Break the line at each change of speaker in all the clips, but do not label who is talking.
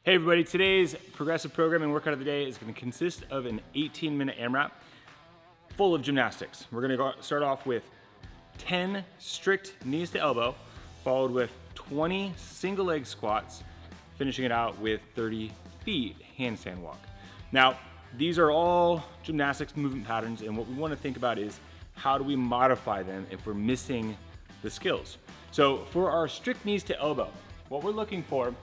Hey everybody, today's progressive programming workout of the day is going to consist of an 18-minute AMRAP full of gymnastics. We're going to start off with 10 strict knees to elbow, followed with 20 single leg squats, finishing it out with 30 feet handstand walk. Now, these are all gymnastics movement patterns, and what we want to think about is how do we modify them if we're missing the skills. So for our strict knees to elbow, what we're looking for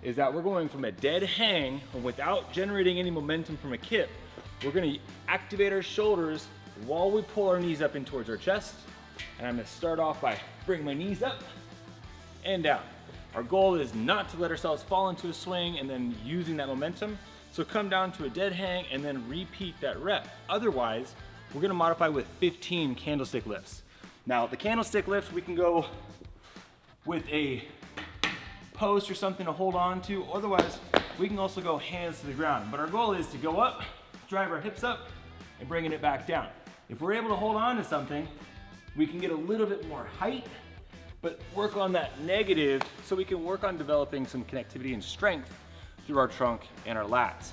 is that we're going from a dead hang and without generating any momentum from a kip, we're gonna activate our shoulders while we pull our knees up in towards our chest. And I'm gonna start off by bringing my knees up and down. Our goal is not to let ourselves fall into a swing and then using that momentum. So come down to a dead hang and then repeat that rep. Otherwise, we're gonna modify with 15 candlestick lifts. Now, the candlestick lifts, we can go with a post or something to hold on to. Otherwise, we can also go hands to the ground. But our goal is to go up, drive our hips up, and bringing it back down. If we're able to hold on to something, we can get a little bit more height, but work on that negative so we can work on developing some connectivity and strength through our trunk and our lats.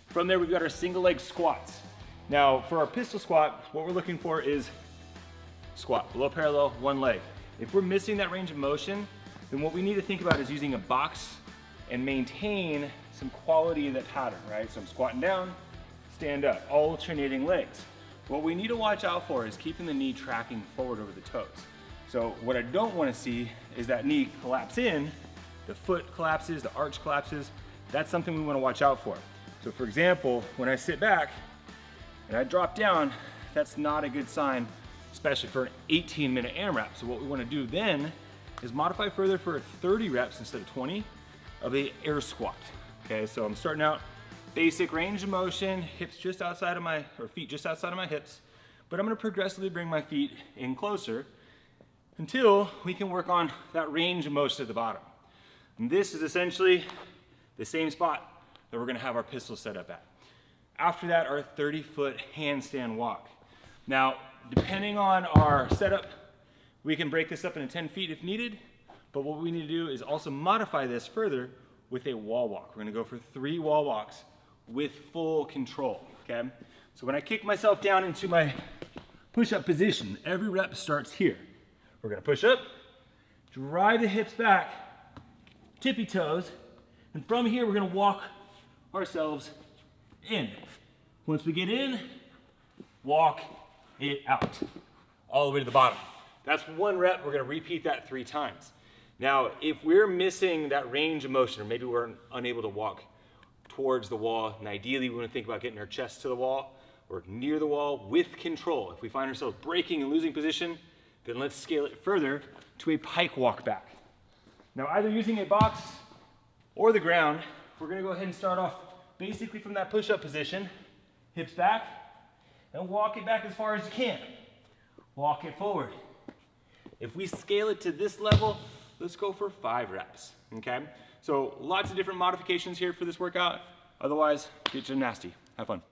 From there, we've got our single leg squats. Now, for our pistol squat, what we're looking for is squat, below parallel, one leg. If we're missing that range of motion, then what we need to think about is using a box and maintain some quality of that pattern, right? So I'm squatting down, stand up, alternating legs. What we need to watch out for is keeping the knee tracking forward over the toes. So what I don't want to see is that knee collapse in, the foot collapses, the arch collapses. That's something we want to watch out for. So for example, when I sit back and I drop down, that's not a good sign, especially for an 18-minute AMRAP. So what we want to do then is modify further for 30 reps instead of 20 of the air squat. Okay, so I'm starting out basic range of motion, hips just outside of my, or feet just outside of my hips, but I'm gonna progressively bring my feet in closer until we can work on that range of motion at the bottom. And this is essentially the same spot that we're gonna have our pistol set up at. After that, our 30-foot handstand walk. Now, depending on our setup, we can break this up into 10 feet if needed, but what we need to do is also modify this further with a wall walk. We're gonna go for 3 wall walks with full control, okay? So when I kick myself down into my push-up position, every rep starts here. We're gonna push up, drive the hips back, tippy toes, and from here we're gonna walk ourselves in. Once we get in, walk it out, all the way to the bottom. That's one rep, we're gonna repeat that 3 times. Now, if we're missing that range of motion, or maybe we're unable to walk towards the wall, and ideally we wanna think about getting our chest to the wall, or near the wall with control. If we find ourselves breaking and losing position, then let's scale it further to a pike walk back. Now, either using a box or the ground, we're gonna go ahead and start off basically from that push-up position, hips back, and walk it back as far as you can. Walk it forward. If we scale it to this level, let's go for 5 reps, okay? So lots of different modifications here for this workout. Otherwise, get gymnasty. Have fun.